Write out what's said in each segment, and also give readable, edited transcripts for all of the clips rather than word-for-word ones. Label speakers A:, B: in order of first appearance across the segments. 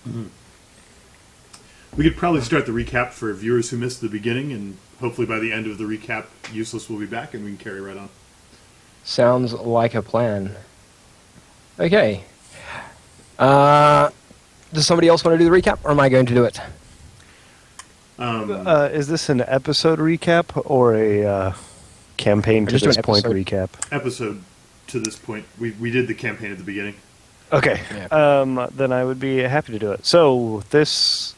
A: Mm-hmm. We could probably start the recap for viewers who missed the beginning, and hopefully by the end of the recap, Useless will be back, and we can carry right on.
B: Sounds like a plan. Okay. Does somebody else want to do the recap, or am I going to do it?
C: Is this an episode recap or a campaign to this point recap?
A: Episode to this point. We did the campaign at the beginning.
C: Okay. Yeah. Then I would be happy to do it. So this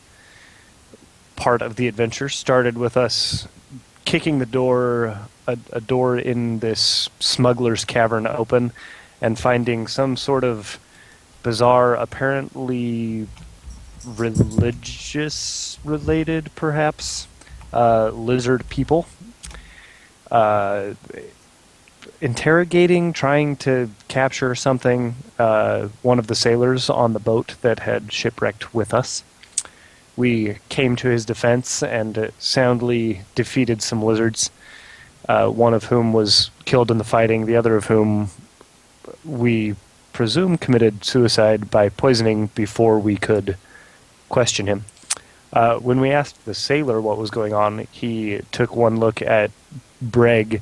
C: part of the adventure started with us kicking the door, a door in this smuggler's cavern open, and finding some sort of bizarre, apparently religious-related, perhaps, lizard people. Interrogating, trying to capture something, one of the sailors on the boat that had shipwrecked with us. We came to his defense and soundly defeated some lizards, one of whom was killed in the fighting, the other of whom we presume committed suicide by poisoning before we could question him. When we asked the sailor what was going on, he took one look at Breg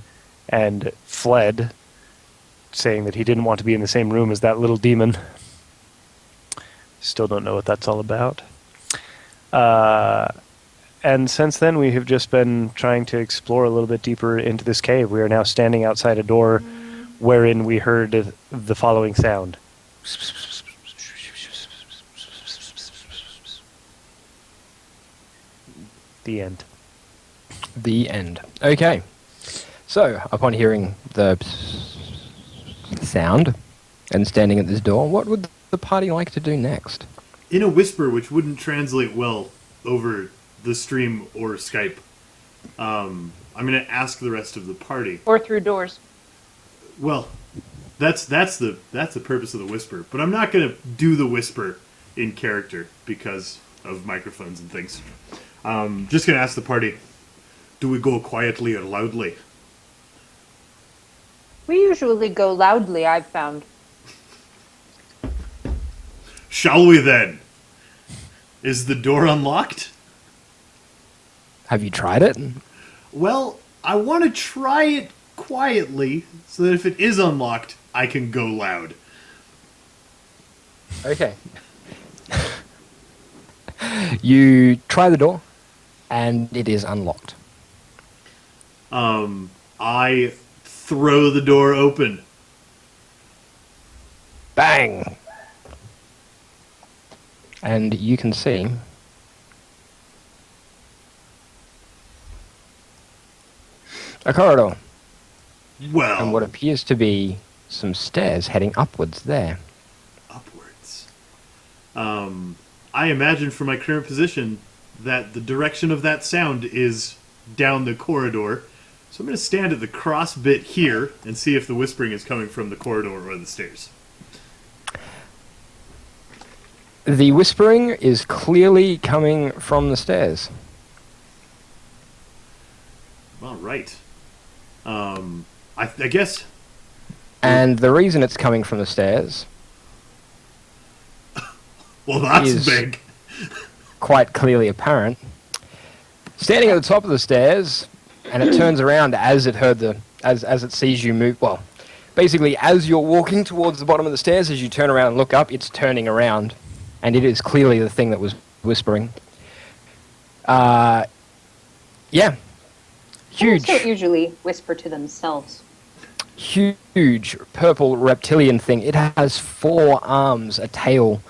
C: and fled, saying that he didn't want to be in the same room as that little demon. Still don't know what that's all about. And since then, we have just been trying to explore a little bit deeper into this cave. We are now standing outside a door wherein we heard the following sound. The end.
B: The end. Okay. So, upon hearing the sound and standing at this door, what would the party like to do next?
A: In a whisper, which wouldn't translate well over the stream or Skype, I'm going to ask the rest of the party.
D: Or through doors.
A: Well, that's the purpose of the whisper. But I'm not going to do the whisper in character because of microphones and things. Just going to ask the party, do we go quietly or loudly?
D: We usually go loudly, I've found.
A: Shall we then? Is the door unlocked?
B: Have you tried it?
A: Well, I want to try it quietly so that if it is unlocked, I can go loud.
B: Okay. You try the door, and it is unlocked.
A: I throw the door open.
B: Bang! And you can see a corridor.
A: Well,
B: and what appears to be some stairs heading upwards there.
A: Upwards. I imagine from my current position that the direction of that sound is down the corridor. So I'm going to stand at the cross bit here and see if the whispering is coming from the corridor or the stairs.
B: The whispering is clearly coming from the stairs.
A: All right. I guess...
B: And the reason it's coming from the stairs...
A: well, that's big.
B: Quite clearly apparent. Standing at the top of the stairs, and it turns around as it as it sees you move. Well, basically, as you're walking towards the bottom of the stairs, as you turn around and look up, it's turning around, and it is clearly the thing that was whispering. Yeah. Huge.
D: They don't usually whisper to themselves.
B: Huge purple reptilian thing. It has 4 arms, a tail,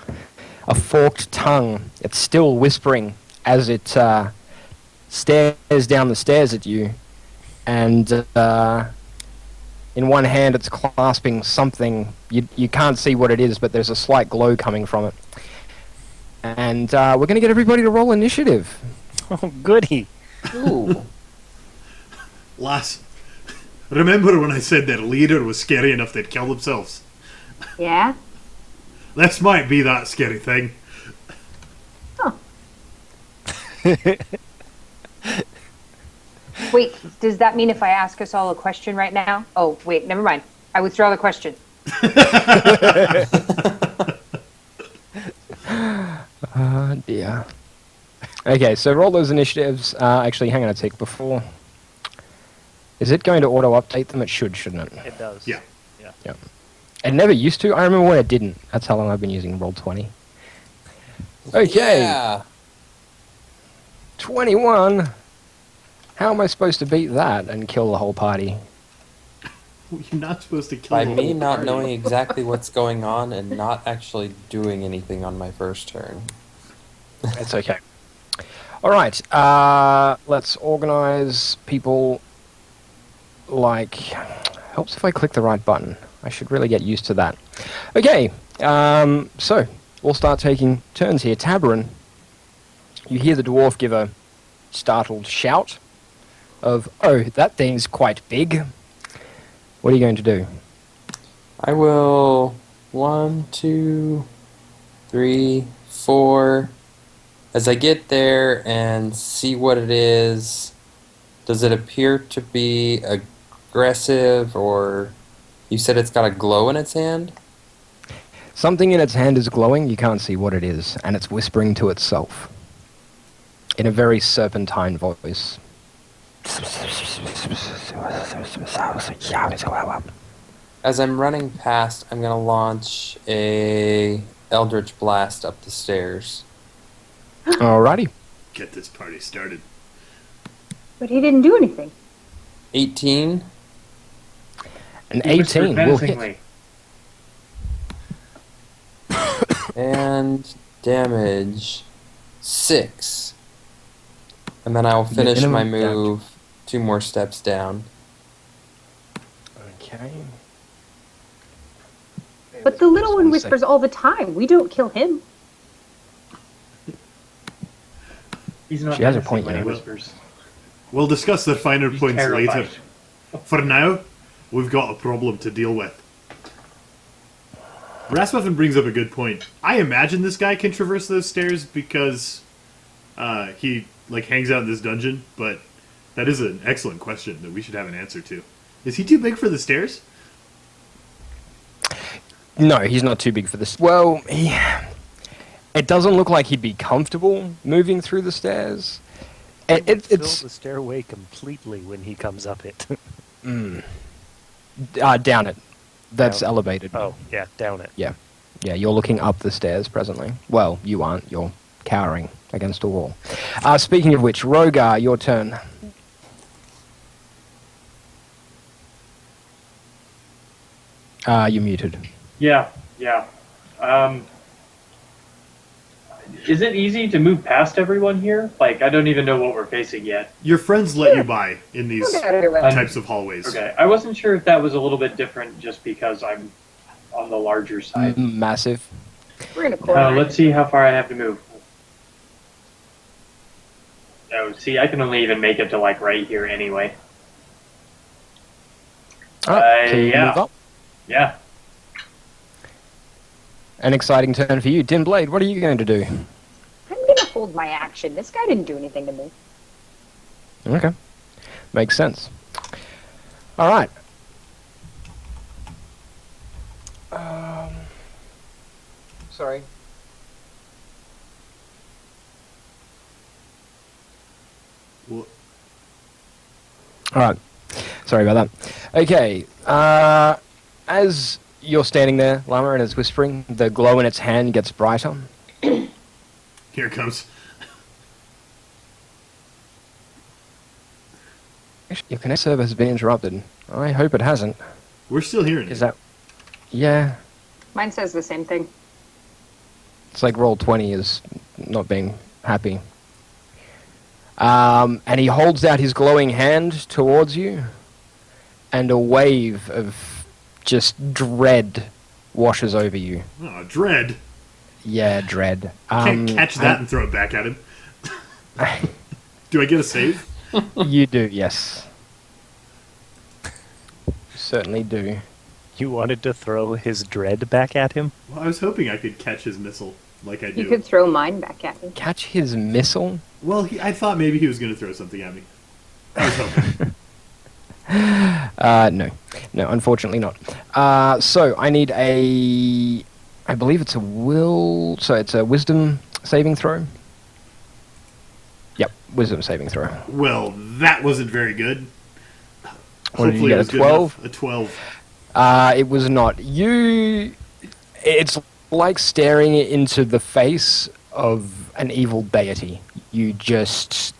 B: a forked tongue. It's still whispering as it stares down the stairs at you. And in one hand it's clasping something. You can't see what it is, but there's a slight glow coming from it. And we're going to get everybody to roll initiative.
C: Oh, goody.
B: Ooh.
A: Lass, remember when I said their leader was scary enough they'd kill themselves?
D: Yeah?
A: This might be that scary thing.
D: Huh. Wait, does that mean if I ask us all a question right now? Oh, wait, never mind. I withdraw the question.
B: Dear. Okay, so roll those initiatives. Actually, hang on a tick. Before, is it going to auto-update them? It should, shouldn't it?
C: It does.
A: Yeah.
B: Yeah. It never used to. I remember when it didn't. That's how long I've been using Roll20. Okay.
E: Yeah.
B: 21. How am I supposed to beat that and kill the whole party?
A: You're not supposed to kill
E: By
A: the
E: me
A: whole
E: not
A: party.
E: knowing exactly what's going on and not actually doing anything on my first turn.
B: It's okay. All right. Let's organize people like... Helps if I click the right button. I should really get used to that. Okay. So, we'll start taking turns here. Tabarin, you hear the dwarf give a startled shout of, "Oh, that thing's quite big." What are you going to do?
E: I will 1, 2, 3, 4. As I get there and see what it is, does it appear to be aggressive, or you said it's got a glow in its hand?
B: Something in its hand is glowing. You can't see what it is, and it's whispering to itself in a very serpentine voice.
E: As I'm running past, I'm going to launch a Eldritch Blast up the stairs.
B: Alrighty.
A: Get this party started.
D: But he didn't do anything.
E: 18.
B: An
F: He whispered
B: 18 will hit.
F: menacingly.
E: And damage 6. And then I will finish my
B: Minimum damage.
E: move 2 more steps down.
B: Okay.
D: But the little one
B: One
D: whispers all the time. We don't kill him.
F: He's not
B: She has a
F: menacing
B: point,
F: when he
B: yeah.
F: whispers.
A: We'll discuss the finer
F: He's
A: points
F: terrified.
A: later. For now, we've got a problem to deal with. Rasmussen brings up a good point. I imagine this guy can traverse those stairs because he hangs out in this dungeon, but that is an excellent question that we should have an answer to. Is he too big for the stairs?
B: No, he's not too big for this. Well, it doesn't look like he'd be comfortable moving through the stairs.
C: It would
B: It's
C: fill the stairway completely when he comes up it.
B: down it. That's
C: Down.
B: elevated.
C: Oh, yeah, down it.
B: Yeah, you're looking up the stairs presently. Well, you aren't. You're cowering against a wall. Speaking of which, Rogar, your turn. You're muted.
F: Yeah. Is it easy to move past everyone here? I don't even know what we're facing yet.
A: Your friends let you by in these
D: Okay.
A: types of hallways.
F: Okay, I wasn't sure if that was a little bit different just because I'm on the larger side.
B: Massive.
D: We're in a corner.
F: Let's see how far I have to move. Oh, see, I can only even make it to right here anyway.
B: Alright, can you
F: yeah.
B: move up?
F: Yeah.
B: An exciting turn for you. Dim Blade, what are you going to do?
D: I'm gonna hold my action. This guy didn't do anything to me.
B: Okay. Makes sense. Alright. Sorry.
A: Well,
B: Alright. Sorry about that. Okay. As you're standing there, Lama, and it's whispering, the glow in its hand gets brighter.
A: here it comes.
B: Actually, your connect server has been interrupted. I hope it hasn't.
A: We're still hearing
B: Is
A: it.
B: that... Yeah.
D: Mine says the same thing.
B: It's like Roll20 is not being happy. And he holds out his glowing hand towards you, and a wave of just dread washes over you.
A: Oh, dread.
B: Yeah, dread.
A: Can't catch that and throw it back at him. Do I get a save?
B: You do, yes. You certainly do.
C: You wanted to throw his dread back at him?
A: Well, I was hoping I could catch his missile like I do.
D: You could throw mine back at me.
B: Catch his missile?
A: Well, I thought maybe he was going to throw something at me. I was hoping.
B: No. No, unfortunately not. So, I need a... I believe it's a will... So, it's a wisdom saving throw. Yep, wisdom saving throw.
A: Well, that wasn't very good.
B: What did you
A: Hopefully
B: get,
A: it was
B: a
A: good
B: 12?
A: enough. A 12.
B: It was not. It's like staring into the face of an evil deity. You just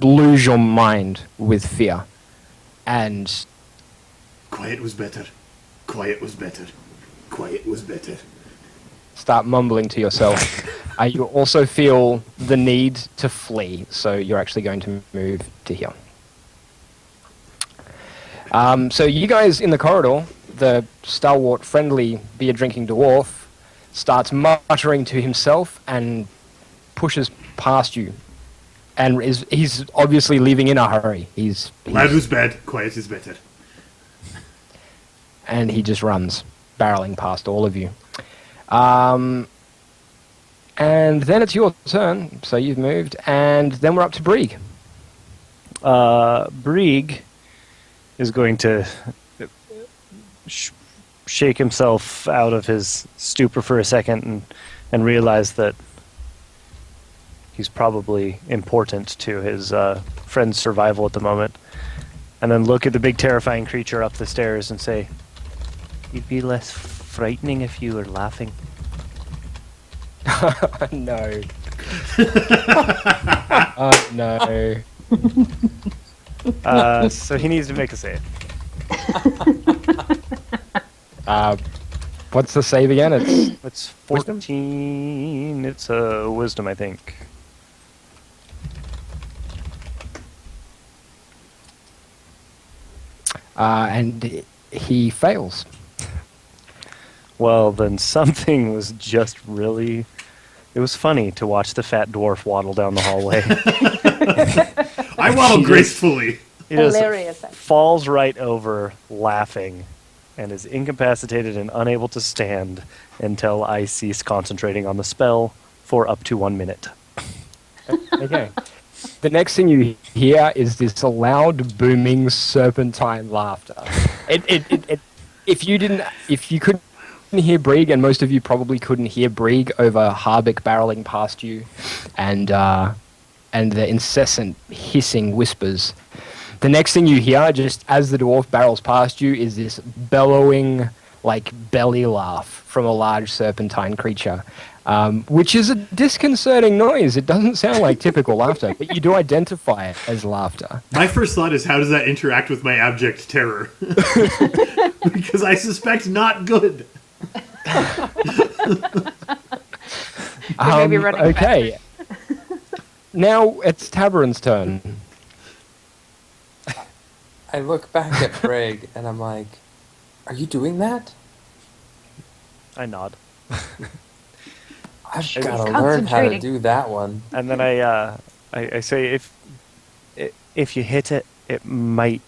B: lose your mind with fear. And
A: Quiet was better. Quiet was better. Quiet was better.
B: start mumbling to yourself. You also feel the need to flee, so you're actually going to move to here. So you guys in the corridor, the stalwart, friendly, beer-drinking dwarf starts muttering to himself and pushes past you. And he's obviously leaving in a hurry.
A: Loud was bad. Quiet is better.
B: And he just runs, barreling past all of you. And then it's your turn, so you've moved, and then we're up to Brieg.
C: Brieg is going to shake himself out of his stupor for a second and realize that he's probably important to his friend's survival at the moment. And then look at the big terrifying creature up the stairs and say, "You'd be less frightening if you were laughing."
B: No. Oh, no.
C: So he needs to make a save.
B: What's the save again?
C: It's
B: Wisdom?
C: 14. It's a wisdom, I think.
B: And he fails.
C: Well, then something was just really... It was funny to watch the fat dwarf waddle down the hallway.
A: I waddle gracefully.
C: He just
D: Hilarious.
C: falls right over, laughing, and is incapacitated and unable to stand until I cease concentrating on the spell for up to 1 minute.
B: Okay. The next thing you hear is this loud, booming, serpentine laughter. If you couldn't hear Brieg, and most of you probably couldn't hear Brieg over Harbeck barreling past you, and the incessant hissing whispers. The next thing you hear, just as the dwarf barrels past you, is this bellowing, like, belly laugh from a large serpentine creature, which is a disconcerting noise. It doesn't sound like typical laughter, but you do identify it as laughter.
A: My first thought is, how does that interact with my abject terror? Because I suspect not good.
D: Maybe running
B: Okay. Now it's Tabarin's turn.
E: I look back at Breg and I'm like, "Are you doing that?
C: I nod.
E: I've got to learn how to do that one."
C: And then I say, if you hit it, it might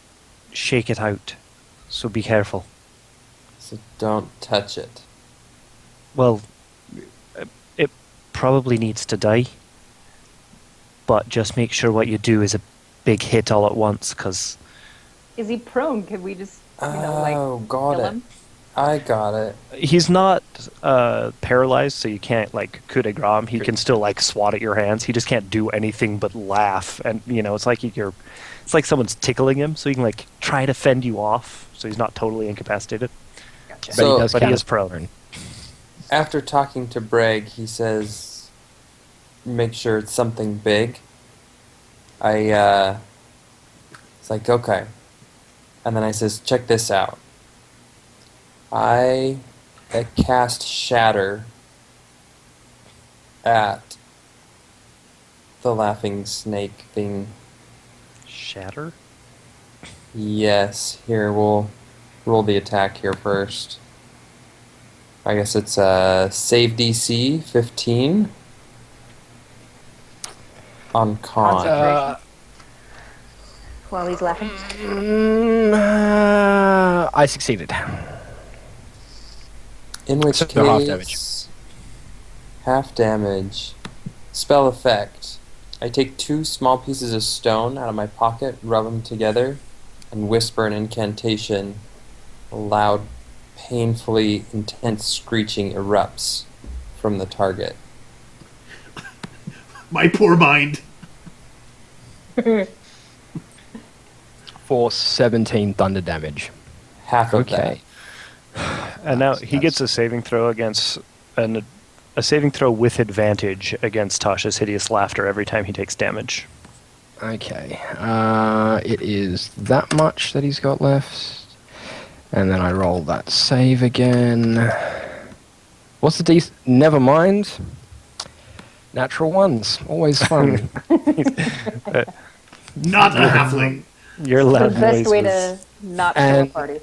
C: shake it out. So be careful.
E: So don't touch it.
C: Well, it probably needs to die. But just make sure what you do is a big hit all at once, because...
D: Is he prone? Could we just,
E: Got
D: kill
E: it.
D: him?
E: I got it.
C: He's not paralyzed, so you can't, like, coup de grace him. He can still, like, swat at your hands. He just can't do anything but laugh. And, it's like it's like someone's tickling him, so he can, like, try to fend you off, so he's not totally incapacitated.
D: Gotcha.
E: So-
C: But he is prone.
E: After talking to Breg, he says, "Make sure it's something big." It's like, okay. And then I says, "Check this out. I cast Shatter at the laughing snake thing."
C: Shatter?
E: Yes, here, we'll roll the attack here first. I guess it's save DC 15 on con.
D: Concentration. While he's laughing.
B: I succeeded.
E: In which
B: So
E: case,
B: half damage.
E: half damage. Spell effect. I take 2 small pieces of stone out of my pocket, rub them together, and whisper an incantation. A loud, painfully intense screeching erupts from the target.
A: My poor mind.
B: For 17 thunder damage.
E: Half of
B: Okay.
C: And now he gets a saving throw against a saving throw with advantage against Tasha's hideous laughter every time he takes damage.
B: Okay. It is that much that he's got left. And then I roll that save again. What's the DC? Never mind. Natural ones. Always fun.
A: Not a halfling.
C: Your
D: The
C: loud
D: best
C: noise
D: way
C: was-
D: to not show a
B: And-
D: party.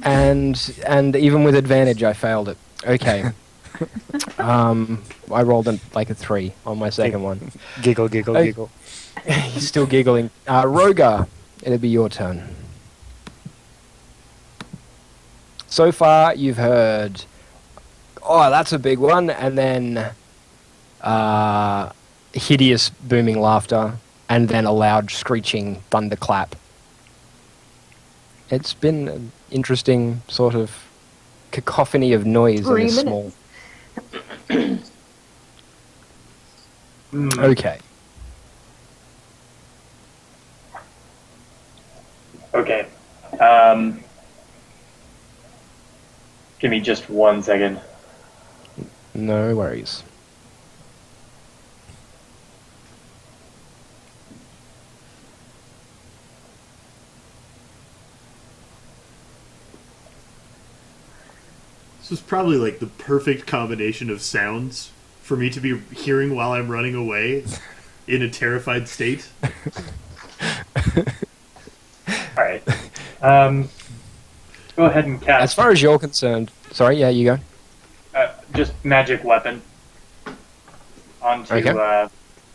B: and even with advantage, I failed it. Okay. I rolled like a 3 on my second one.
C: Giggle, giggle,
B: Hey.
C: giggle.
B: He's still giggling. Rogar, it'll be your turn. So far, you've heard, oh, that's a big one, and then hideous booming laughter, and then a loud screeching thunderclap. It's been an interesting sort of cacophony of noise
D: 3
B: in a
D: minutes.
B: small.
F: Hmm.
B: Okay.
F: Okay. Give me just 1 second.
B: No worries.
A: This was probably like the perfect combination of sounds for me to be hearing while I'm running away in a terrified state.
F: All right. Go ahead and
B: As
F: cast
B: far as you're concerned, sorry, yeah, you go.
F: just magic weapon onto
B: Okay.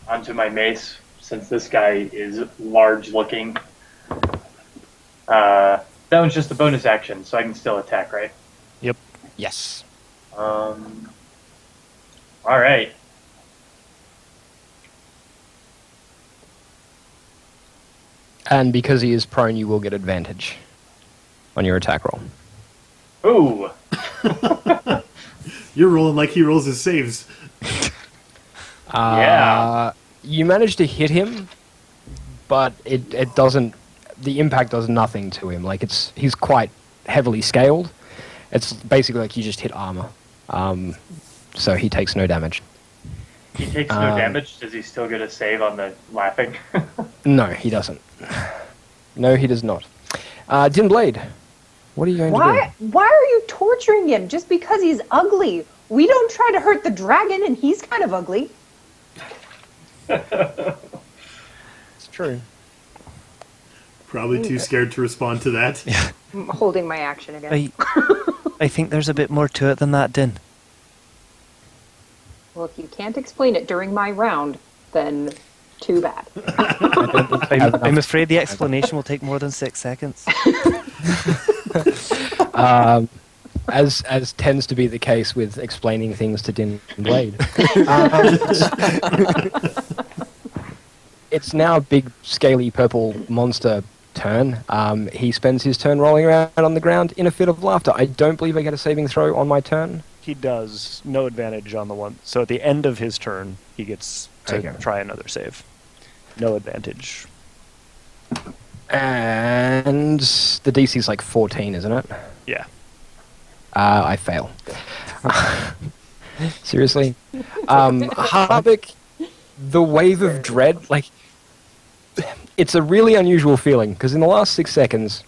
F: onto my mace, since this guy is large looking. That one's just a bonus action, so I can still attack, right?
B: Yes.
F: All right.
B: And because he is prone, you will get advantage on your attack roll.
F: Ooh.
A: You're rolling like he rolls his saves.
F: Yeah.
B: You manage to hit him, but it doesn't. The impact does nothing to him. Like he's quite heavily scaled. It's basically like you just hit armor. So he takes no damage.
F: He takes no damage. Does he still get a save on the laughing?
B: No, he doesn't. No, he does not. Dim Blade, what are you going to
D: Why are you torturing him just because he's ugly? We don't try to hurt the dragon, and he's kind of ugly.
B: do? It's true.
A: Probably too scared to respond to that.
D: I'm holding my action again.
C: I think there's a bit more to it than that, Din.
D: Well, if you can't explain it during my round, then too bad.
C: I'm afraid the explanation will take more than 6 seconds.
B: As tends to be the case with explaining things to Dim Blade. It's now big, scaly, purple monster turn. He spends his turn rolling around on the ground in a fit of laughter. I don't believe I get a saving throw on my turn.
C: He does no advantage on the one. So at the end of his turn, he gets to
B: Okay.
C: try another save. No advantage.
B: And the DC is like 14, isn't it?
C: Yeah.
B: I fail. Seriously? Harbeck, the wave of dread, like, it's a really unusual feeling, because in the last 6 seconds,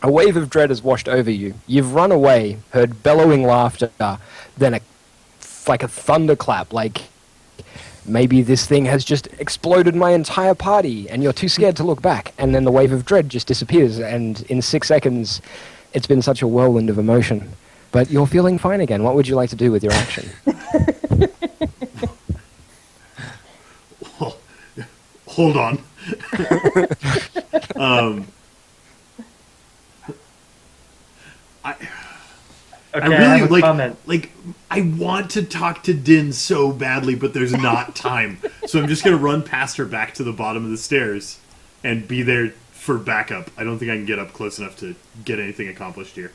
B: a wave of dread has washed over you. You've run away, heard bellowing laughter, then like a thunderclap, like maybe this thing has just exploded my entire party, and you're too scared to look back, and then the wave of dread just disappears, and in 6 seconds, it's been such a whirlwind of emotion. But you're feeling fine again. What would you like to do with your action?
A: Hold on.
F: Okay,
A: I
F: I have
A: really
F: a comment.
A: like. I want to talk to Din so badly, but there's not time. So I'm just gonna run past her back to the bottom of the stairs and be there for backup. I don't think I can get up close enough to get anything accomplished here.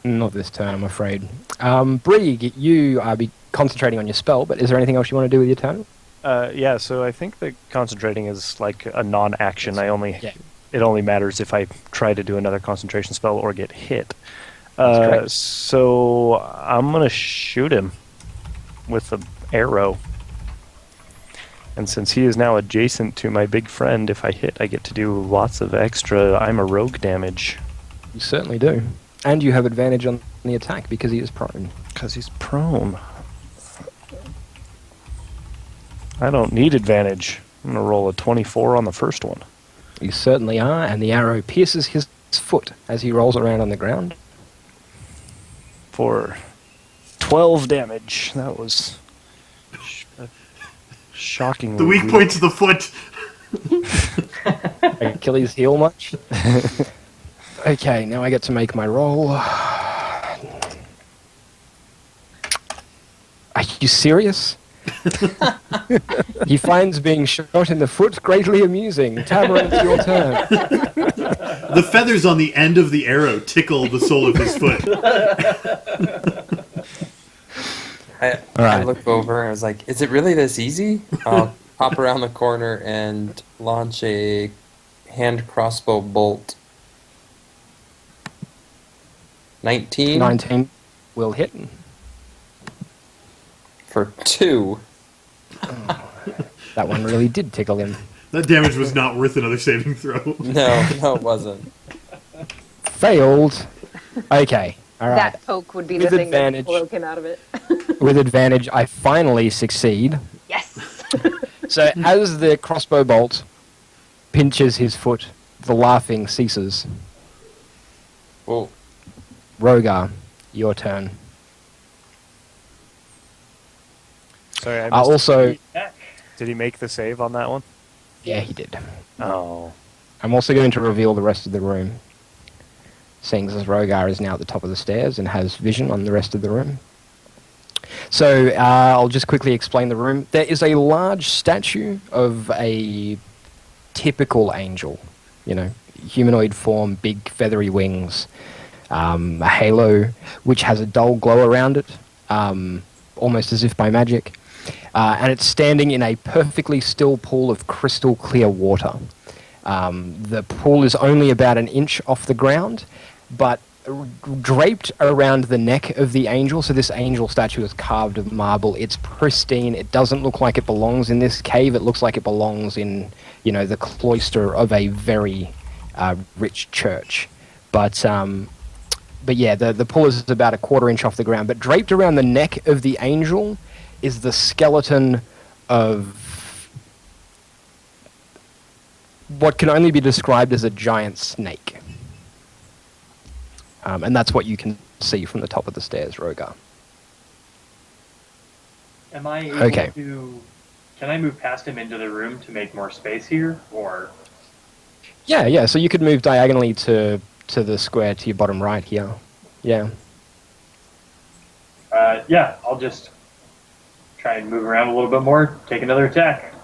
B: Not this turn, I'm afraid. Brig, you are be concentrating on your spell, but is there anything else you want to do with your turn?
C: Yeah, so I think the concentrating is like a non-action.
B: Yeah.
C: It only matters if I try to do another concentration spell or get hit.
B: That's correct.
C: So I'm gonna shoot him with the arrow. And since he is now adjacent to my big friend, if I hit, I get to do lots of extra I'm a rogue damage.
B: You certainly do. And you have advantage on the attack because he is prone.
C: Because he's prone. I don't need advantage. I'm going to roll a 24 on the first one.
B: You certainly are, and the arrow pierces his foot as he rolls around on the ground.
C: For 12 damage. That was shocking.
A: The weak point's the foot.
B: Achilles heel much? Okay, now I get to make my roll. Are you serious? He finds being shot in the foot greatly amusing. Tavern, it's your turn.
A: The feathers on the end of the arrow tickle the sole of his foot.
E: I
B: Alright.
E: look over and I was like, is it really this easy? I'll hop around the corner and launch a hand crossbow bolt. 19
B: 19 will hit.
E: for 2.
B: That one really did tickle him.
A: That damage was not worth another saving throw.
E: No, it wasn't.
B: Failed. Okay, alright.
D: That poke would be the
B: With
D: thing that
B: advantage.
D: broke him out of it.
B: With advantage, I finally succeed.
D: Yes.
B: So as the crossbow bolt pinches his foot, the laughing ceases.
E: Well,
B: Rogar, your turn.
C: Sorry, I missed
B: Also,
C: Did he make the save on that one?
B: yeah, he did.
C: Oh.
B: I'm also going to reveal the rest of the room, seeing as Rogar is now at the top of the stairs and has vision on the rest of the room. So I'll just quickly explain the room. There is a large statue of a typical angel, humanoid form, big feathery wings, a halo which has a dull glow around it, almost as if by magic. And it's standing in a perfectly still pool of crystal clear water. The pool is only about an inch off the ground, but draped around the neck of the angel, so this angel statue is carved of marble. It's pristine. It doesn't look like it belongs in this cave. It looks like it belongs in, the cloister of a very rich church. But yeah, the pool is about a quarter inch off the ground. But draped around the neck of the angel is the skeleton of what can only be described as a giant snake. And that's what you can see from the top of the stairs, Rogar.
F: Am I able
B: Okay.
F: to? Can I move past him into the room to make more space here, or?
B: Yeah, so you could move diagonally to the square to your bottom right here. Yeah.
F: Yeah, I'll just try and move around a little bit more. Take another attack.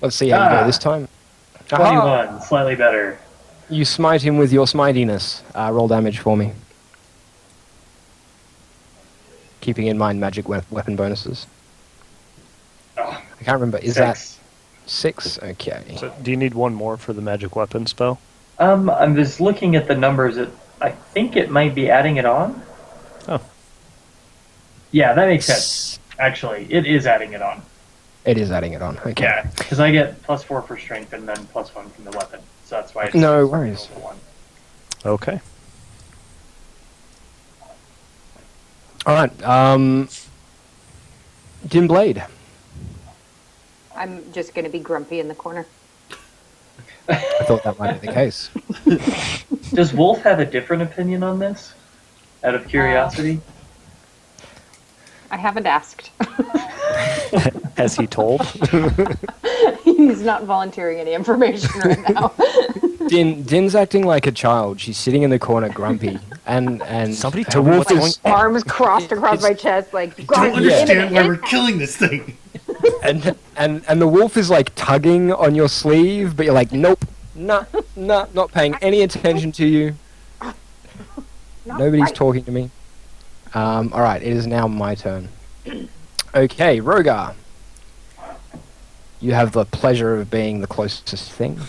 B: Let's see how you go this time. Aha!
F: 21, slightly better.
B: You smite him with your smitiness. Roll damage for me. Keeping in mind magic weapon bonuses.
F: Oh,
B: I can't remember. Is
F: 6.
B: that 6? Okay.
C: So do you need one more for the magic weapon spell?
F: I'm just looking at the numbers. I think it might be adding it on.
C: Oh.
F: Yeah, that makes sense. Actually, it is adding it on.
B: It is adding it on. Okay.
F: Yeah, because I get +4 for strength and then +1 from the weapon. So that's why it's
B: No worries.
F: 1.
C: Okay.
B: All right. Dim Blade.
D: I'm just going to be grumpy in the corner.
B: I thought that might be the case.
F: Does Wolf have a different opinion on this? Out of curiosity?
D: I haven't asked.
C: Has he told?
D: He's not volunteering any information right now.
B: Din's acting like a child. She's sitting in the corner, grumpy, and
C: Somebody
B: her
C: tell me
B: wolf
C: what's
B: is
D: Arms crossed across my chest, like,
A: Don't
D: guard,
A: understand why
D: get
A: we're
D: it.
A: killing this thing.
B: and the wolf is like tugging on your sleeve, but you're like, nope, nah, not paying any attention to you.
D: No,
B: Nobody's
D: right.
B: talking to me. All right, it is now my turn. Okay, Rogar. You have the pleasure of being the closest thing.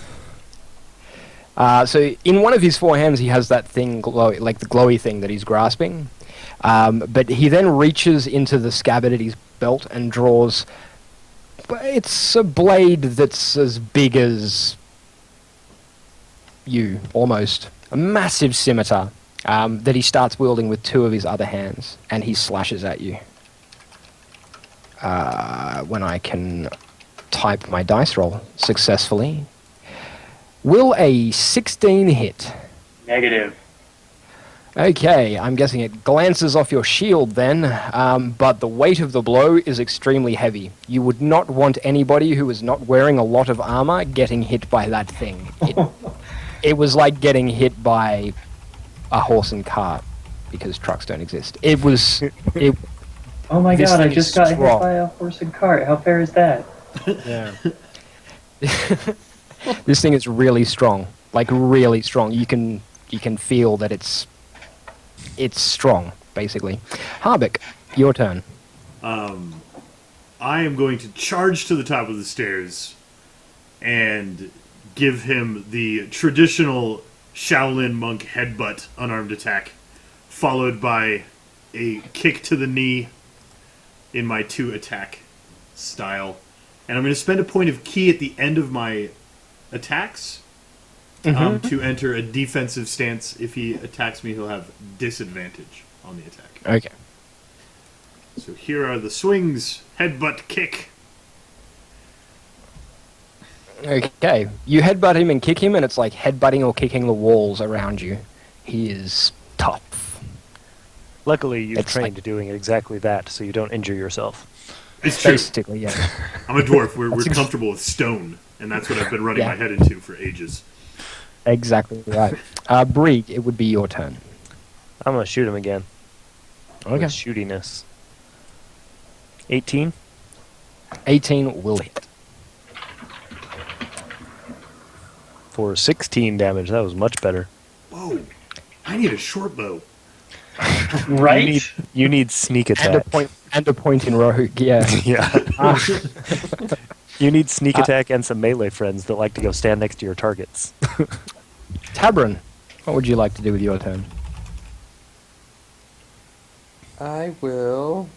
B: So in one of his four hands, he has that thing, like the glowy thing that he's grasping. But he then reaches into the scabbard at his belt and draws. It's a blade that's as big as you, almost. A massive scimitar that he starts wielding with two of his other hands, and he slashes at you. When I can type my dice roll successfully. Will a 16 hit?
F: Negative.
B: Okay, I'm guessing it glances off your shield then, but the weight of the blow is extremely heavy. You would not want anybody who is not wearing a lot of armor getting hit by that thing. It was like getting hit by a horse and cart, because trucks don't exist. It was...
F: Oh my
B: This
F: god, I
B: thing
F: just
B: is
F: got hit
B: strong.
F: by a horse and cart. How fair is that?
C: Yeah.
B: This thing is really strong, like really strong. You can feel that it's strong, basically. Harbeck, your turn.
A: I am going to charge to the top of the stairs and give him the traditional Shaolin monk headbutt unarmed attack, followed by a kick to the knee in my 2 attack style. And I'm going to spend a point of key at the end of my attacks to enter a defensive stance. If he attacks me, he'll have disadvantage on the attack.
B: Okay.
A: So here are the swings. Headbutt, kick.
B: Okay. You headbutt him and kick him, and it's like headbutting or kicking the walls around you. He is tough.
C: Luckily, you've
B: It's
C: trained
B: like-
C: doing exactly that, so you don't injure yourself.
A: It's true.
B: Basically, yeah.
A: I'm a dwarf. We're
B: That's
A: comfortable with stone, and that's what I've been running
B: Yeah.
A: my head into for ages.
B: Exactly right. Bree, it would be your turn.
C: I'm gonna shoot him again.
B: Okay.
C: With shootiness. 18?
B: 18 will hit.
C: For 16 damage. That was much better.
A: Whoa. I need a short bow.
F: Right?
C: You need sneak
B: And
C: attack.
B: a point in rogue, yeah.
C: Yeah. You need sneak attack and some melee friends that like to go stand next to your targets.
B: Tabron, what would you like to do with your turn?
E: I will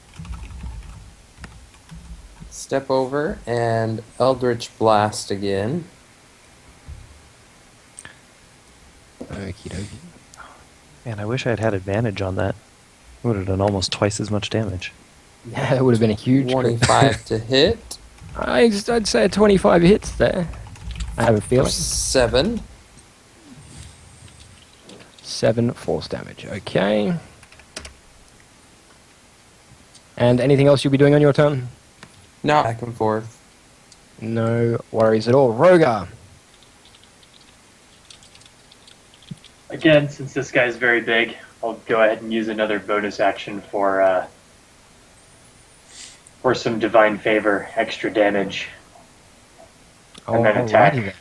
E: step over and Eldritch Blast again.
B: Okie dokie.
C: Man, I wish I had had advantage on that. Would have done almost twice as much damage.
B: Yeah, it would have been a huge...
E: 25 to hit.
B: I'd say 25 hits there. I have a feeling.
E: 7.
B: 7 force damage. Okay. And anything else you'll be doing on your turn?
E: No. Back and forth.
B: No worries at all. Rogar.
F: Again, since this guy's very big, I'll go ahead and use another bonus action for some divine favor, extra damage. And then attack.
B: Alrighty then.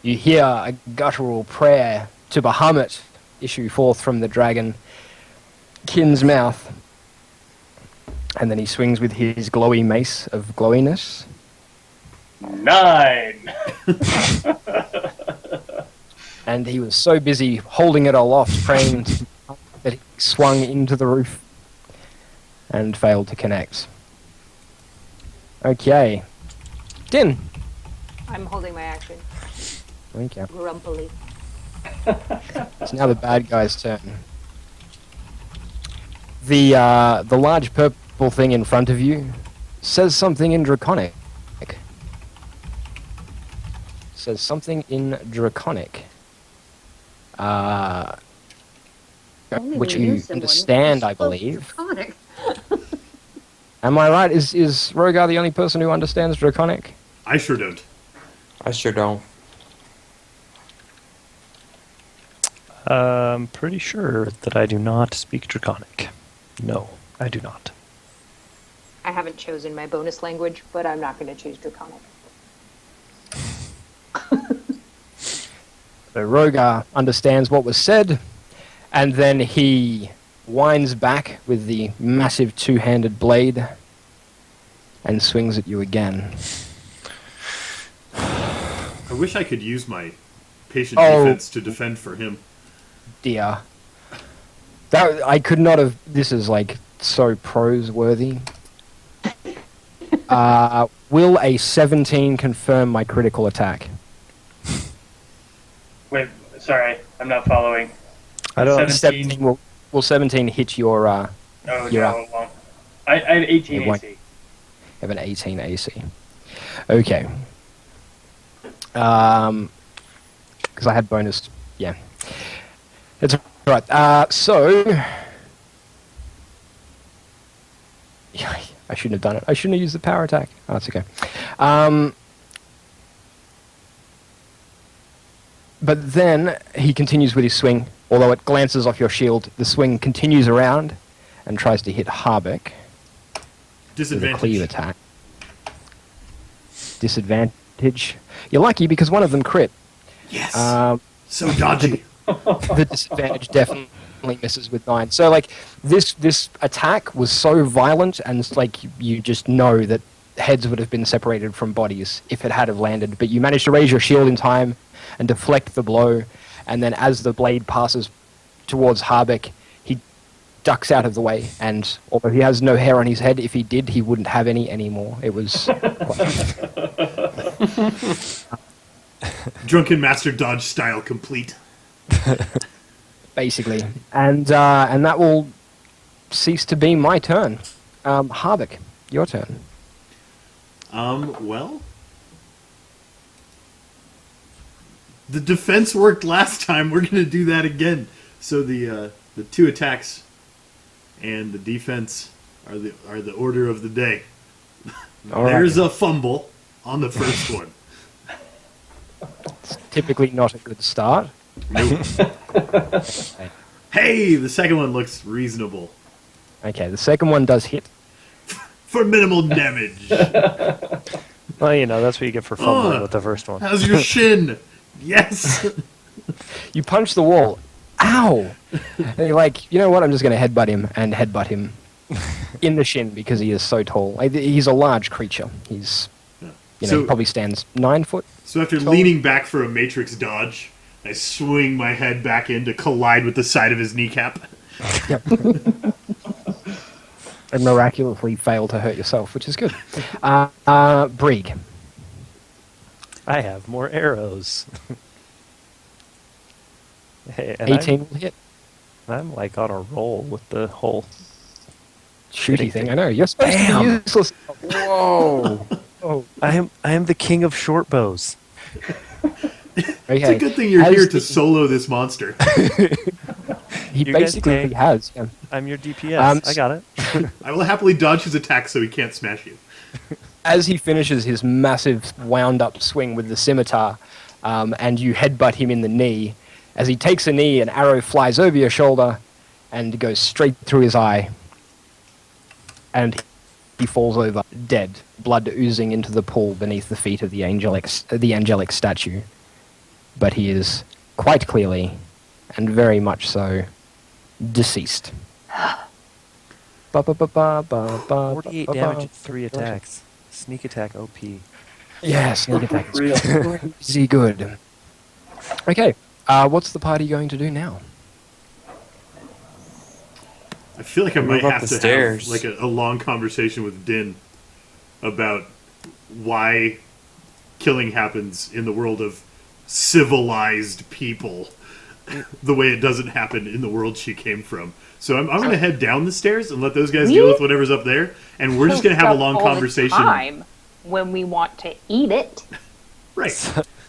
B: You hear a guttural prayer to Bahamut issue forth from the dragon kin's mouth. And then he swings with his glowy mace of glowiness.
F: 9!
B: And he was so busy holding it aloft, praying that he swung into the roof and failed to connect. Okay. Din.
D: I'm holding my action.
B: Okay.
D: Grumpily.
B: It's now the bad guy's turn. The large purple thing in front of you says something in Draconic. Says something in Draconic.
D: Only
B: Which
D: when
B: you
D: use someone
B: understand, I
D: who's so
B: believe.
D: draconic.
B: Am I right? Is Rogar the only person who understands Draconic?
A: I sure don't.
E: I sure don't.
C: I'm pretty sure that I do not speak Draconic. No, I do not.
D: I haven't chosen my bonus language, but I'm not going to choose draconic.
B: So Rogar understands what was said, and then he winds back with the massive two-handed blade and swings at you again.
A: I wish I could use my patient
B: Oh.
A: defense to defend for him.
B: Dear. That I could not have. This is like so prose-worthy. Will a 17 confirm my critical attack?
F: Wait, sorry, I'm not following.
C: I don't.
F: 17.
B: Will 17 hit your?
F: Oh,
B: You're
F: no, it won't. I have 18
B: It won't.
F: AC.
B: Have an 18 AC. Okay. Because I had bonus. Yeah. It's right. So. I shouldn't have done it. I shouldn't have used the power attack. Oh, that's okay. But then he continues with his swing. Although it glances off your shield, the swing continues around and tries to hit Harbeck with a cleave
A: Disadvantage.
B: attack. Disadvantage. You're lucky because one of them crit.
A: Yes.
B: Um,
A: So dodgy.
B: the disadvantage definitely misses with 9. So like this attack was so violent, and like you just know that heads would have been separated from bodies if it had have landed. But you managed to raise your shield in time and deflect the blow, and then as the blade passes towards Harbeck, he ducks out of the way. And although he has no hair on his head, if he did, he wouldn't have any anymore. It was
A: Drunken Master Dodge style complete.
B: basically, and that will cease to be my turn. Harbeck, your turn.
A: Well, the defense worked last time. We're gonna do that again. So the 2 attacks and the defense are the order of the day.
B: All right.
A: There's a fumble on the first one.
B: It's typically not a good start.
A: Hey, the second one looks reasonable
B: Okay, the second one does hit.
A: for minimal damage.
C: Well, you know, that's what you get for fumbling
A: Ugh.
C: with the first one.
A: How's your shin? Yes.
B: You punch the wall. Ow! And you're like, you know what? I'm just going to headbutt him and headbutt him in the shin because he is so tall. Like, he's a large creature. He's,
A: So-
B: he probably stands 9 foot.
A: So after leaning back for a matrix dodge, I swing my head back in to collide with the side of his kneecap.
B: And miraculously fail to hurt yourself, which is good. Brig.
C: I have more arrows. Hey, and
B: 18 will hit.
C: I'm like on a roll with the whole.
B: Shooty thing. I know. You're supposed to
C: Bam!
B: be useless.
E: Whoa!
B: Oh,
C: I am the king of short bows.
A: It's
B: okay.
A: a good thing you're
B: As
A: here to
B: the-
A: solo this monster.
B: He
C: You guys
B: basically
C: okay?
B: has. Yeah.
C: I'm your DPS. I got it.
A: I will happily dodge his attack so he can't smash you.
B: As he finishes his massive wound-up swing with the scimitar, and you headbutt him in the knee, as he takes a knee, an arrow flies over your shoulder and goes straight through his eye. And he falls over, dead, blood oozing into the pool beneath the feet of the angelic statue. But he is quite clearly, and very much so, deceased.
C: 48 damage at 3 attacks. Sneak attack OP.
B: Yeah, sneak attack is
F: Real.
B: crazy good. Okay, what's the party going to do now?
A: I feel like I might
E: Move up
A: have
E: the
A: to
E: stairs.
A: have like a long conversation with Din about why killing happens in the world of civilized people the way it doesn't happen in the world she came from. So I'm going to head down the stairs and let those guys deal with whatever's up there, and we're just going to have a long
D: All the
A: conversation.
D: time when we want to eat it.
A: Right.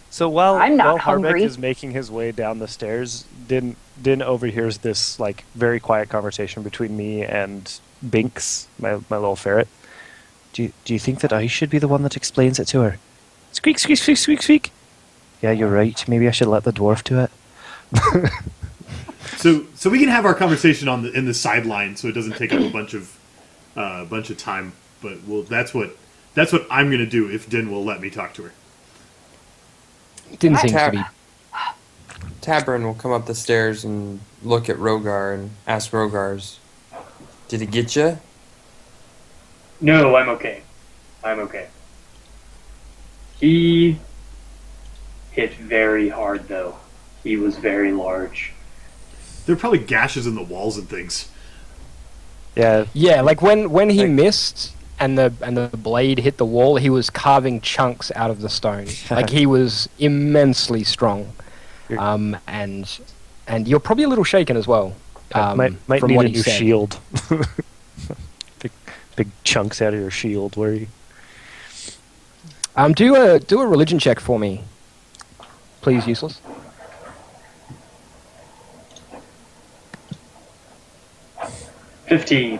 C: So while
D: I'm not
C: while Harbeck
D: hungry.
C: is making his way down the stairs, Din overhears this like very quiet conversation between me and Binks, my little ferret. Do you think that I should be the one that explains it to her? Squeak, squeak, squeak, squeak, squeak. Yeah, you're right. Maybe I should let the dwarf do it.
A: So we can have our conversation in the sideline, so it doesn't take up a bunch of time. But that's what I'm going to do if Din will let me talk to her.
B: Didn't seem to
E: Tab-
B: be.
E: Tabern will come up the stairs and look at Rogar and ask Rogars, did it get you?
F: No, I'm okay. I'm okay. He hit very hard, though. He was very large.
A: There are probably gashes in the walls and things.
C: Yeah,
B: Yeah, like when he
C: Like-
B: missed and the blade hit the wall, he was carving chunks out of the stone. Like he was immensely strong.
C: You're-
B: And you're probably a little shaken as well.
C: might
B: from
C: need
B: what
C: a
B: he
C: new
B: said.
C: shield. big chunks out of your shield. Where you?
B: Do a religion check for me, please, useless.
F: 15.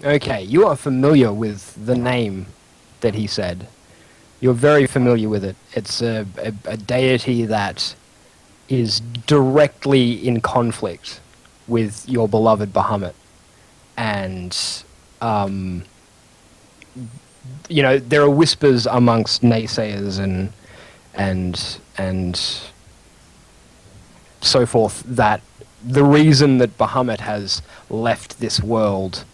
B: Okay, you are familiar with the name that he said. You're very familiar with it. It's a deity that is directly in conflict with your beloved Bahamut. And, there are whispers amongst naysayers and so forth that the reason that Bahamut has left this world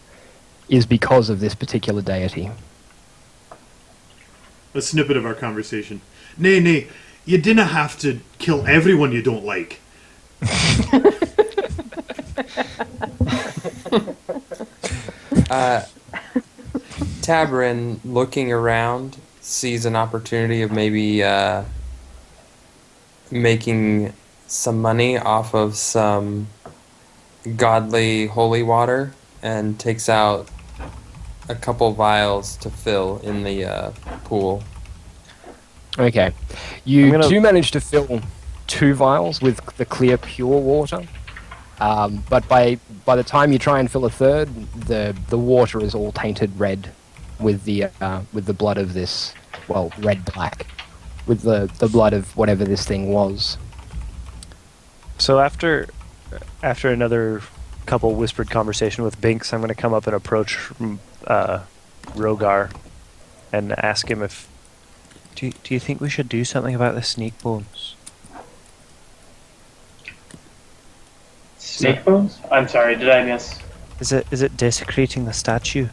B: is because of this particular deity.
A: A snippet of our conversation. Nay, you dinna have to kill everyone you don't like.
E: Tabrin, looking around, sees an opportunity of maybe making some money off of some godly holy water and takes out a couple vials to fill in the pool.
B: Okay.
C: I'm
B: You
C: gonna-
B: do manage to fill 2 vials with the clear, pure water. But by the time you try and fill a third, the water is all tainted red with the blood of this, well, red-black, with the blood of whatever this thing was.
C: So after another couple whispered conversation with Binks, I'm going to come up and approach Rogar and ask him if. Do you think we should do something about the snake bones?
F: Snake bones? I'm sorry, did I miss?
C: Is it desecrating the statue?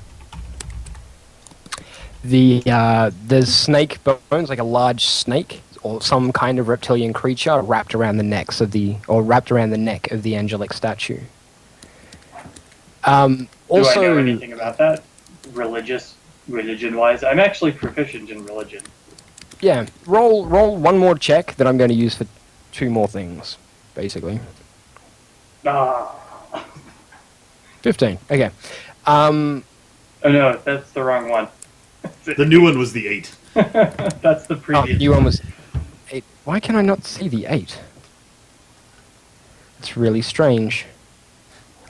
B: There's snake bones, like a large snake or some kind of reptilian creature wrapped around the neck of the angelic statue.
F: Do I know
B: Also,
F: anything about that? Religion-wise? I'm actually proficient in religion.
B: yeah, roll one more check that I'm going to use for 2 more things, basically.
F: Ah.
B: 15. Okay.
F: Oh no, that's the wrong one.
A: The new one was the 8.
F: That's the
B: Oh,
F: previous
B: you one was 8. Why can I not see the 8? It's really strange.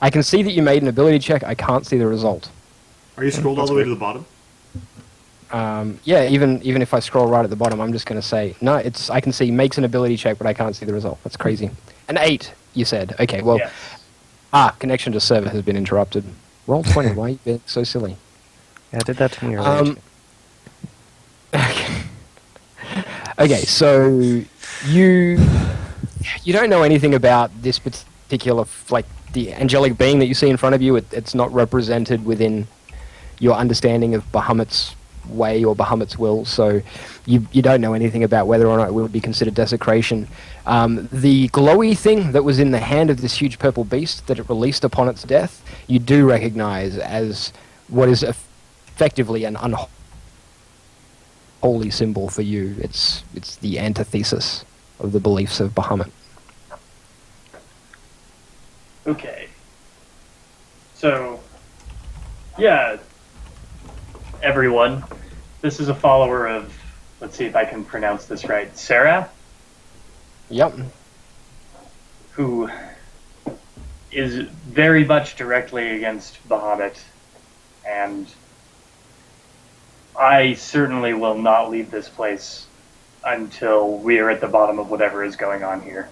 B: I can see that you made an ability check. I can't see the result.
A: Are you scrolled all the way to the bottom?
B: Yeah, even if I scroll right at the bottom, I'm just going to say no. I can see makes an ability check, but I can't see the result. That's crazy. An 8, you said. Okay, well,
F: Yes.
B: Connection to server has been interrupted. Roll 20. Why are you being so silly?
C: Yeah, I did that to me earlier.
B: Okay, so you don't know anything about this particular, like, the angelic being that you see in front of you. It's not represented within your understanding of Bahamut's way or Bahamut's will, so you don't know anything about whether or not it would be considered desecration. The glowy thing that was in the hand of this huge purple beast that it released upon its death, you do recognize as what is effectively an unholy symbol for you. It's the antithesis of the beliefs of Bahamut.
F: Okay. So, yeah, everyone, this is a follower of, let's see if I can pronounce this right, Sarah,
B: Yep.
F: who is very much directly against Bahamut, and I certainly will not leave this place until we are at the bottom of whatever is going on here.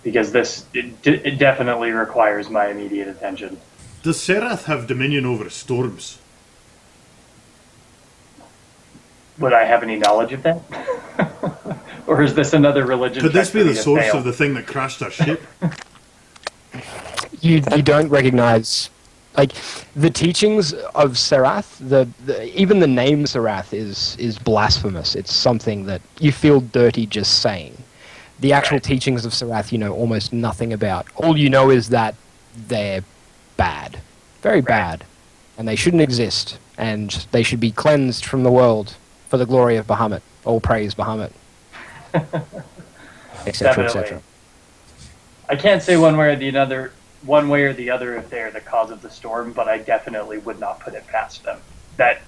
F: Because it definitely requires my immediate attention.
A: Does Serath have dominion over storms?
F: Would I have any knowledge of that? Or is this another religion?
A: Could this
F: check
A: be
F: for
A: the
F: me to
A: source
F: fail?
A: of the thing that crashed our ship?
B: You don't recognize, like, the teachings of Serath. Even the name Serath is blasphemous. It's something that you feel dirty just saying. The actual teachings of Serath, you know almost nothing about. All you know is that they're bad, very bad, and they shouldn't exist, and they should be cleansed from the world for the glory of Bahamut. All praise Bahamut, etc.,
F: Definitely.
B: etc.
F: I can't say one way or the other if they're the cause of the storm, but I definitely would not put it past them that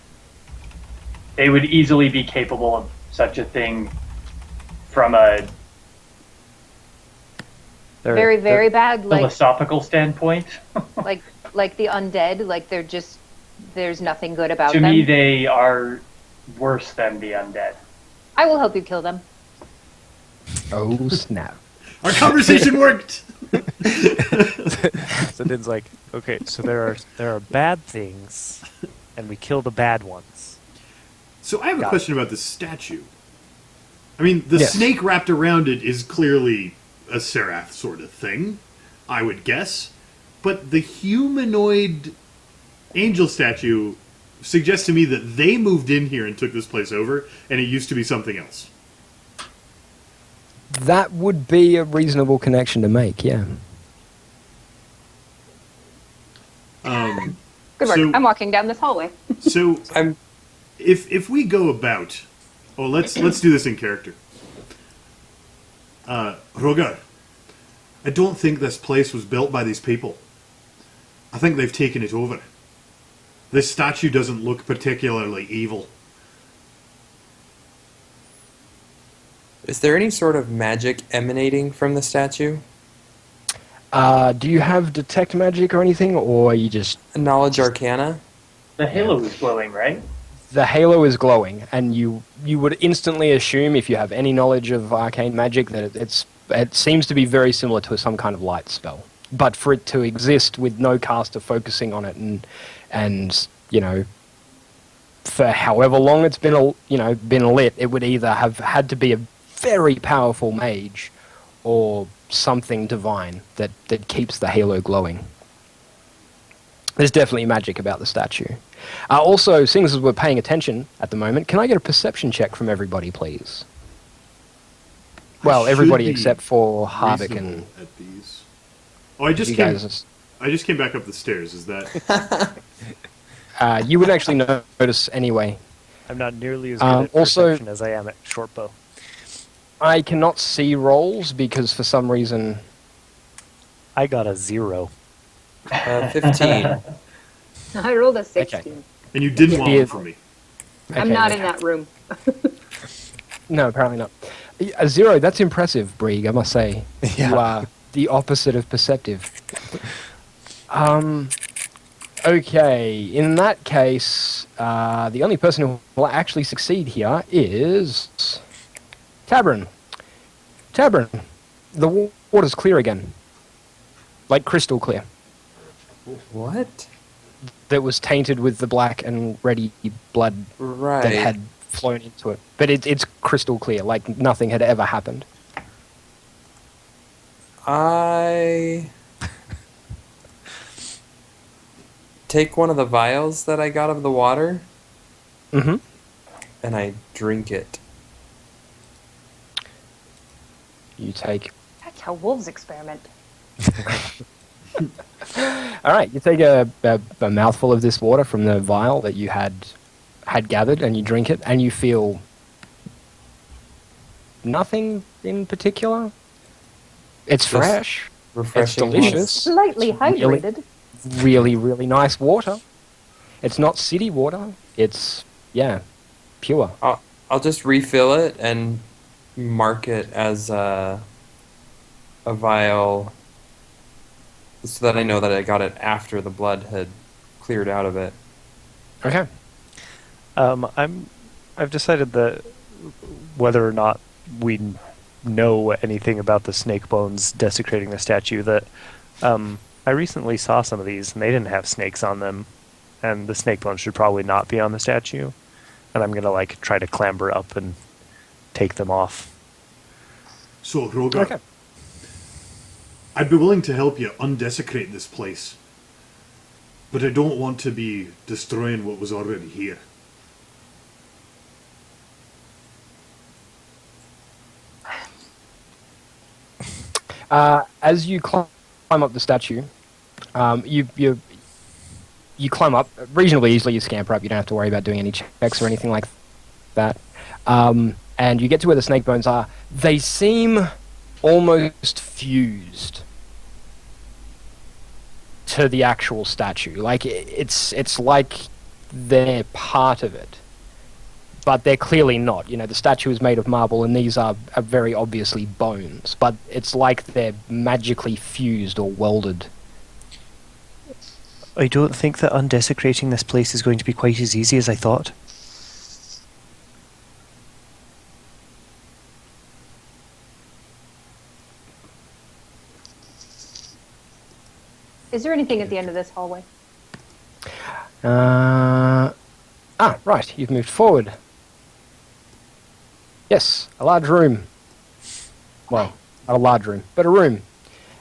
F: they would easily be capable of such a thing from a
D: Very, very bad. Like
F: philosophical standpoint.
D: like the undead. Like there's nothing good about
F: To
D: them.
F: me, they are worse than the undead.
D: I will help you kill them.
B: Oh snap!
A: Our conversation worked.
C: So Din's like, okay, so there are bad things, and we kill the bad ones.
A: So I have a
C: Got
A: question about this statue. I mean, the
B: Yes.
A: snake wrapped around it is clearly a Serath sort of thing, I would guess. But the humanoid angel statue suggests to me that they moved in here and took this place over, and it used to be something else.
B: That would be a reasonable connection to make. Yeah.
D: Good work.
A: So-
D: I'm walking down this hallway.
A: So
E: I'm
A: if we go about, let's do this in character. Rogar, I don't think this place was built by these people. I think they've taken it over. This statue doesn't look particularly evil.
E: Is there any sort of magic emanating from the statue?
B: Do you have detect magic or anything, or are you just
E: Knowledge Arcana?
F: The halo is glowing, right?
B: the halo is glowing, and you would instantly assume, if you have any knowledge of arcane magic, that it seems to be very similar to some kind of light spell. But for it to exist with no caster focusing on it, and you know, for however long it's been been lit, it would either have had to be a very powerful mage or something divine that keeps the halo glowing. There's definitely magic about the statue. Also, seeing as we're paying attention at the moment, can I get a perception check from everybody, please? Well,
A: I
B: everybody
A: should be
B: except for Harvick and
A: reasonable at these. Oh, I just
B: you
A: came.
B: guys.
A: I just came back up the stairs. Is that?
B: You would actually notice anyway.
C: I'm not nearly as good at
B: also-
C: perception as I am at short bow.
B: I cannot see rolls because for some reason...
C: I got a 0.
E: 15.
D: I rolled a 16.
A: And you didn't want
B: Yeah.
A: one from me.
D: I'm
B: Okay,
D: not
B: no.
D: in that room.
B: No, apparently not. A 0, that's impressive, Brieg, I must say.
C: Yeah.
B: You are the opposite of perceptive. Okay, in that case, the only person who will actually succeed here is... Tabron. Tabron, the water's clear again. Like crystal clear.
E: What?
B: That was tainted with the black and reddy blood
E: Right.
B: that had flown into it. But it's crystal clear, like nothing had ever happened.
E: I take one of the vials that I got of the water
B: Mm-hmm.
E: and I drink it.
B: You take...
D: That's how wolves experiment.
B: All right, you take a mouthful of this water from the vial that you had gathered, and you drink it, and you feel nothing in particular. It's
E: Just
B: fresh.
E: Refreshing.
B: It's delicious.
D: Slightly
B: Really?
D: hydrated.
B: Really, really nice water. It's not city water. It's, yeah, pure.
E: I'll just refill it and mark it as a vial so that I know that I got it after the blood had cleared out of it.
B: Okay.
C: I've decided that whether or not we know anything about the snake bones desecrating the statue, that I recently saw some of these and they didn't have snakes on them, and the snake bones should probably not be on the statue. And I'm gonna try to clamber up and take them off.
A: So, Rogar,
B: Okay.
A: I'd be willing to help you undesecrate this place. But I don't want to be destroying what was already here.
B: As you climb up the statue, you climb up reasonably easily. You scamper up. You don't have to worry about doing any checks or anything like that. And you get to where the snake bones are. They seem almost fused to the actual statue. Like it's like they're part of it, but they're clearly not. You know, the statue is made of marble, and these are very obviously bones. But it's like they're magically fused or welded.
C: I don't think that undesecrating this place is going to be quite as easy as I thought.
D: Is there anything at the end of this hallway?
B: Right, you've moved forward. Yes, a large room. Well, not a large room, but a room.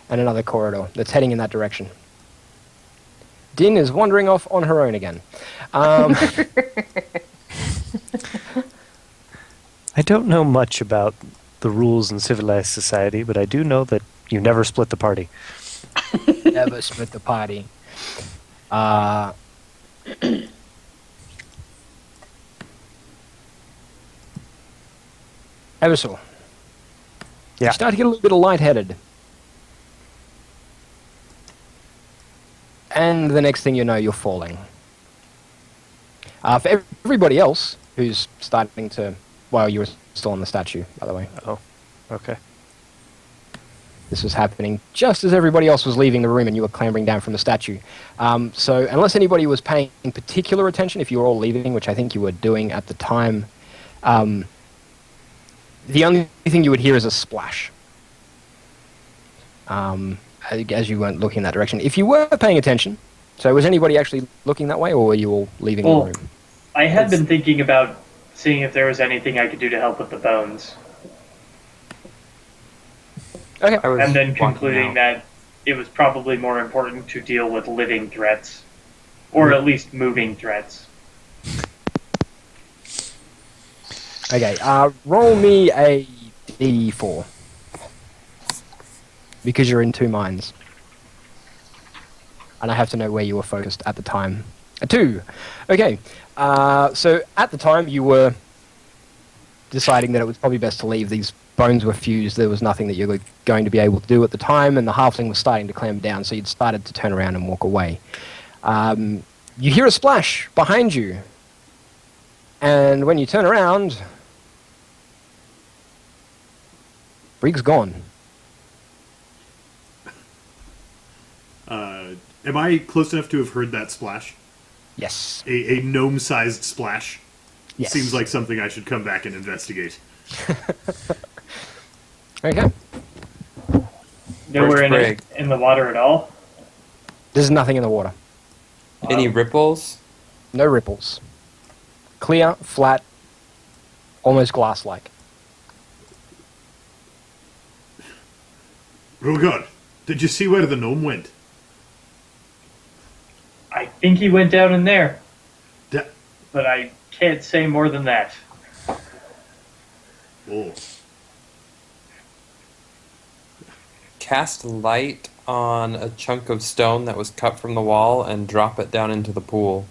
B: And another corridor that's heading in that direction. Din is wandering off on her own again.
C: I don't know much about the rules in civilized society, but I do know that you never split the party.
B: Never split the party. Eversol.
C: Yeah.
B: You start to get a little bit of lightheaded. And the next thing you know, you're falling. For everybody else who's starting to... Well, you were still on the statue, by the way.
C: Oh, okay.
B: This was happening just as everybody else was leaving the room and you were clambering down from the statue. So unless anybody was paying particular attention, if you were all leaving, which I think you were doing at the time, the only thing you would hear is a splash. As you weren't looking in that direction. If you were paying attention, so was anybody actually looking that way, or were you all leaving the room?
F: I had been thinking about seeing if there was anything I could do to help with the bones.
B: Okay.
F: And then concluding that it was probably more important to deal with living threats. Or at least moving threats.
B: Okay, roll me a D4. Because you're in two minds. And I have to know where you were focused at the time. A 2. Okay, so at the time you were deciding that it was probably best to leave. These bones were fused. There was nothing that you were going to be able to do at the time, and the halfling was starting to clamber down, so you'd started to turn around and walk away. You hear a splash behind you. And when you turn around, Brig's gone.
A: Am I close enough to have heard that splash?
B: Yes.
A: A gnome-sized splash?
B: Yes.
A: Seems like something I should come back and investigate.
B: Okay.
F: Nowhere
E: Brig?
F: in the water at all?
B: There's nothing in the water.
E: Any ripples?
B: No ripples. Clear, flat, almost glass-like.
A: Rogard, did you see where the gnome went?
F: I think he went down in there.
A: Da-
F: But I can't say more than that.
A: oh.
E: Cast light on a chunk of stone that was cut from the wall and drop it down into the pool.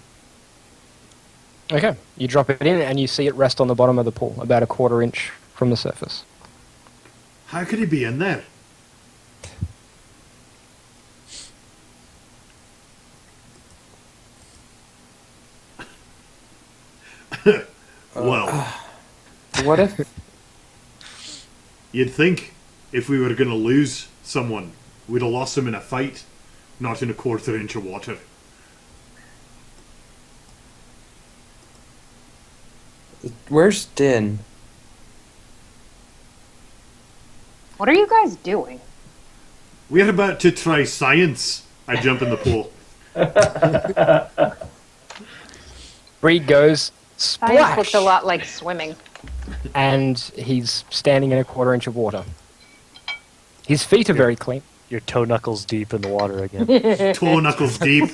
B: Okay. You drop it in and you see it rest on the bottom of the pool, about a 1/4 inch from the surface.
A: How could he be in there? Well,
E: What if
A: you'd think if we were going to lose someone, we'd have lost him in a fight, not in a 1/4 inch of water.
E: Where's Din?
D: What are you guys doing?
A: We're about to try science. I jump in the pool.
B: Breed goes,
D: Science
B: splash!
D: looks a lot like swimming.
B: And he's standing in a 1/4 inch of water. His feet are very clean.
C: Your toe knuckles deep in the water again.
A: Toe knuckles deep.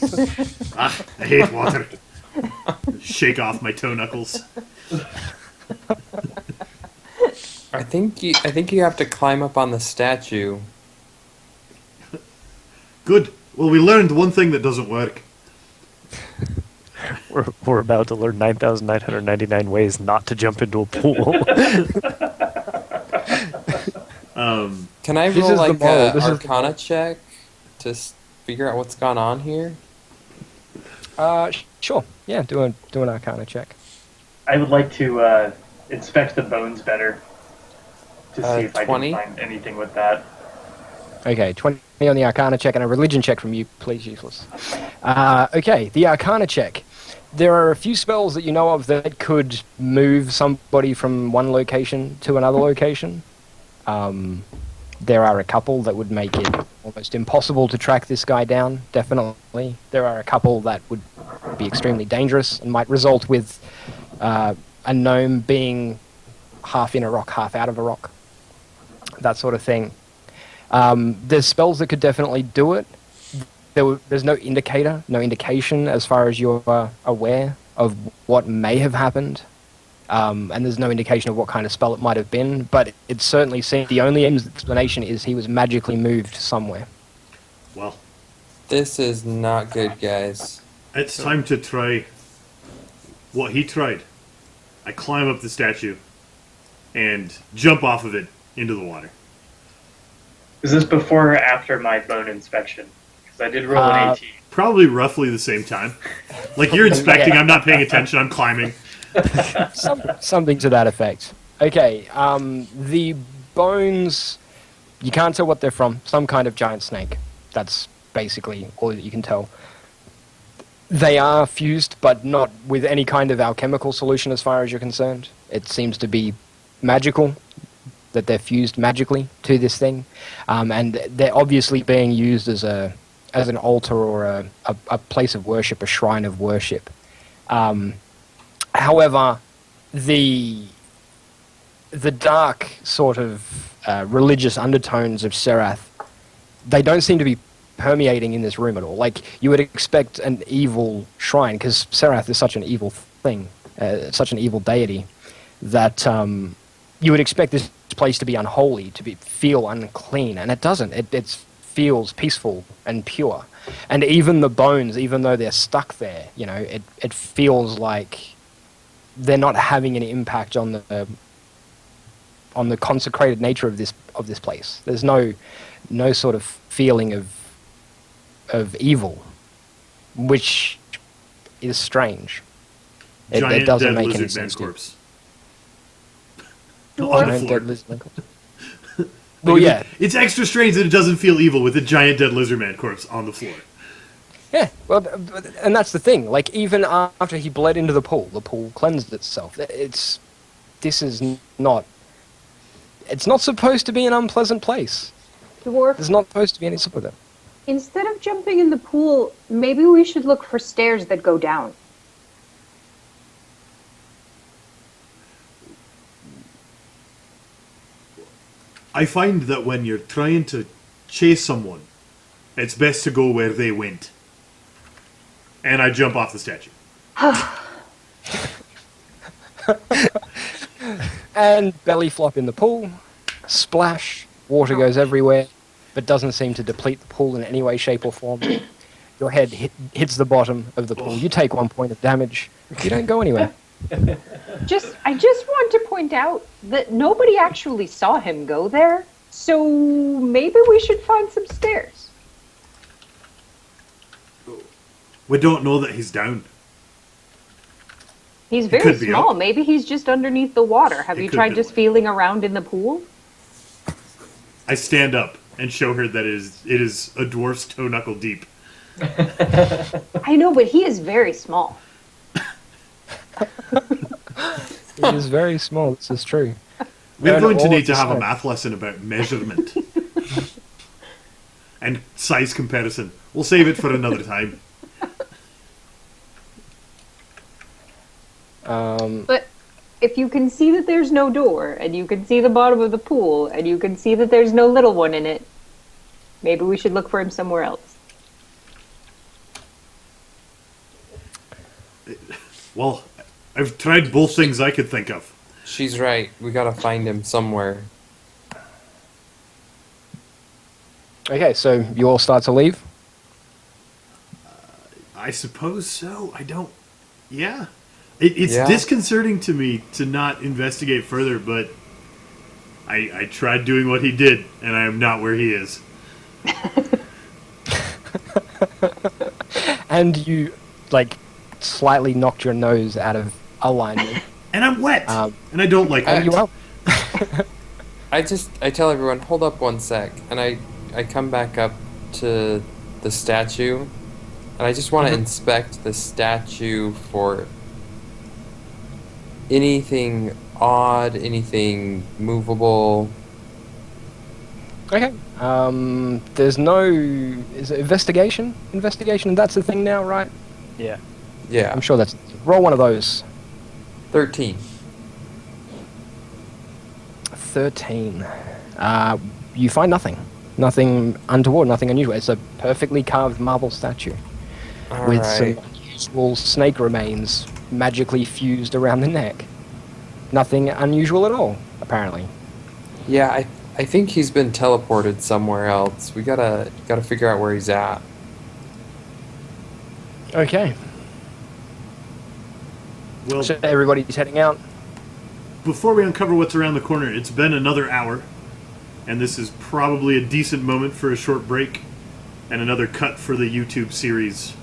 A: I hate water. Shake off my toe knuckles.
E: I think you have to climb up on the statue.
A: Good. Well, we learned one thing that doesn't work.
C: We're about to learn 9,999 ways not to jump into a pool.
E: Can I
B: This
E: roll
B: is the
E: like
B: moral,
E: a
B: this is the
E: Arcana
B: moral.
E: check to figure out what's gone on here?
B: Sure. Yeah, do an Arcana check.
F: I would like to inspect the bones better to see if
E: 20?
F: I can find anything with that.
B: Okay, 20 on the Arcana check and a religion check from you, please, useless. Okay, the Arcana check. There are a few spells that you know of that could move somebody from one location to another location. There are a couple that would make it almost impossible to track this guy down, definitely. There are a couple that would be extremely dangerous and might result with a gnome being half in a rock, half out of a rock. That sort of thing. There's spells that could definitely do it. There's no indication as far as you're aware of what may have happened. And there's no indication of what kind of spell it might have been, but it certainly seems the only explanation is he was magically moved somewhere.
A: Well,
E: This is not good, guys.
A: it's time to try what he tried. I climb up the statue and jump off of it into the water.
F: Is this before or after my bone inspection? Because I did roll an 18.
A: Probably roughly the same time. Like you're inspecting, I'm not paying attention, I'm climbing.
B: Something to that effect. Okay, the bones, you can't tell what they're from. Some kind of giant snake. That's basically all that you can tell. They are fused, but not with any kind of alchemical solution as far as you're concerned. It seems to be magical, that they're fused magically to this thing. And they're obviously being used as an altar or a place of worship, a shrine of worship. However, the dark sort of religious undertones of Serath, they don't seem to be permeating in this room at all. Like, you would expect an evil shrine, because Serath is such an evil thing, such an evil deity, that you would expect this place to be unholy, to feel unclean, and it doesn't. It feels peaceful and pure. And even the bones, even though they're stuck there, you know, it feels like they're not having an impact on the consecrated nature of this place. There's no sort of feeling of evil, which is strange. It
A: Giant
B: doesn't
A: dead
B: make any
A: lizard man
B: sense to me.
A: corpse. On the
B: Giant
A: floor.
B: dead lizard man corpse.
A: Like,
B: Well, yeah,
A: It's extra strange that it doesn't feel evil with a giant dead lizard man corpse on the floor.
B: yeah. Well, and that's the thing. Like, even after he bled into the pool cleansed itself. It's not supposed to be an unpleasant place.
D: Dwarf,
B: There's not supposed to be any sort of it.
D: instead of jumping in the pool, maybe we should look for stairs that go down.
A: I find that when you're trying to chase someone, it's best to go where they went. And I jump off the statue.
B: And belly flop in the pool, splash, water goes everywhere, but doesn't seem to deplete the pool in any way, shape, or form. Your head hits the bottom of the pool. You take 1 point of damage. You don't go anywhere.
D: I just want to point out that nobody actually saw him go there, so maybe we should find some stairs.
A: We don't know that he's down.
D: He's
A: It
D: very
A: could be
D: small.
A: up.
D: Maybe he's just underneath the water. Have
A: It
D: you
A: could
D: tried
A: be
D: just
A: up.
D: feeling around in the pool?
A: I stand up and show her that it is a dwarf's toe knuckle deep.
D: I know, but he is very small.
B: It is very small, this is true.
A: We're
B: And
A: going to
B: all
A: need
B: of
A: to
B: the
A: have a
B: same.
A: math lesson about measurement. And size comparison. We'll save it for another time.
D: But if you can see that there's no door, and you can see the bottom of the pool, and you can see that there's no little one in it, Maybe we should look for him somewhere else.
A: Well, I've tried both things I could think of.
E: She's right. We gotta find him somewhere.
B: Okay, so you all start to leave.
A: I suppose so. I don't. Yeah. It's
E: Yeah.
A: disconcerting to me to not investigate further, but I tried doing what he did, and I am not where he is.
B: And you, like, slightly knocked your nose out of alignment.
A: And I'm wet,
B: Um,
A: and I don't like
B: and
A: that.
B: you up.
E: I tell everyone, hold up one sec, and I come back up to the statue, and I just want to inspect the statue for anything odd, anything movable.
B: Okay. There's no... Is it investigation? Investigation, that's the thing now, right?
C: Yeah.
E: Yeah,
B: I'm sure that's... Roll one of those.
E: 13.
B: 13. You find nothing. Nothing untoward, nothing unusual. It's a perfectly carved marble statue with some
E: Alright.
B: unusual snake remains magically fused around the neck. Nothing unusual at all, apparently.
E: Yeah, I think he's been teleported somewhere else. We gotta figure out where he's at.
B: Okay.
A: Well,
B: So everybody's heading out.
A: before we uncover what's around the corner, it's been another hour, and this is probably a decent moment for a short break and another cut for the YouTube series.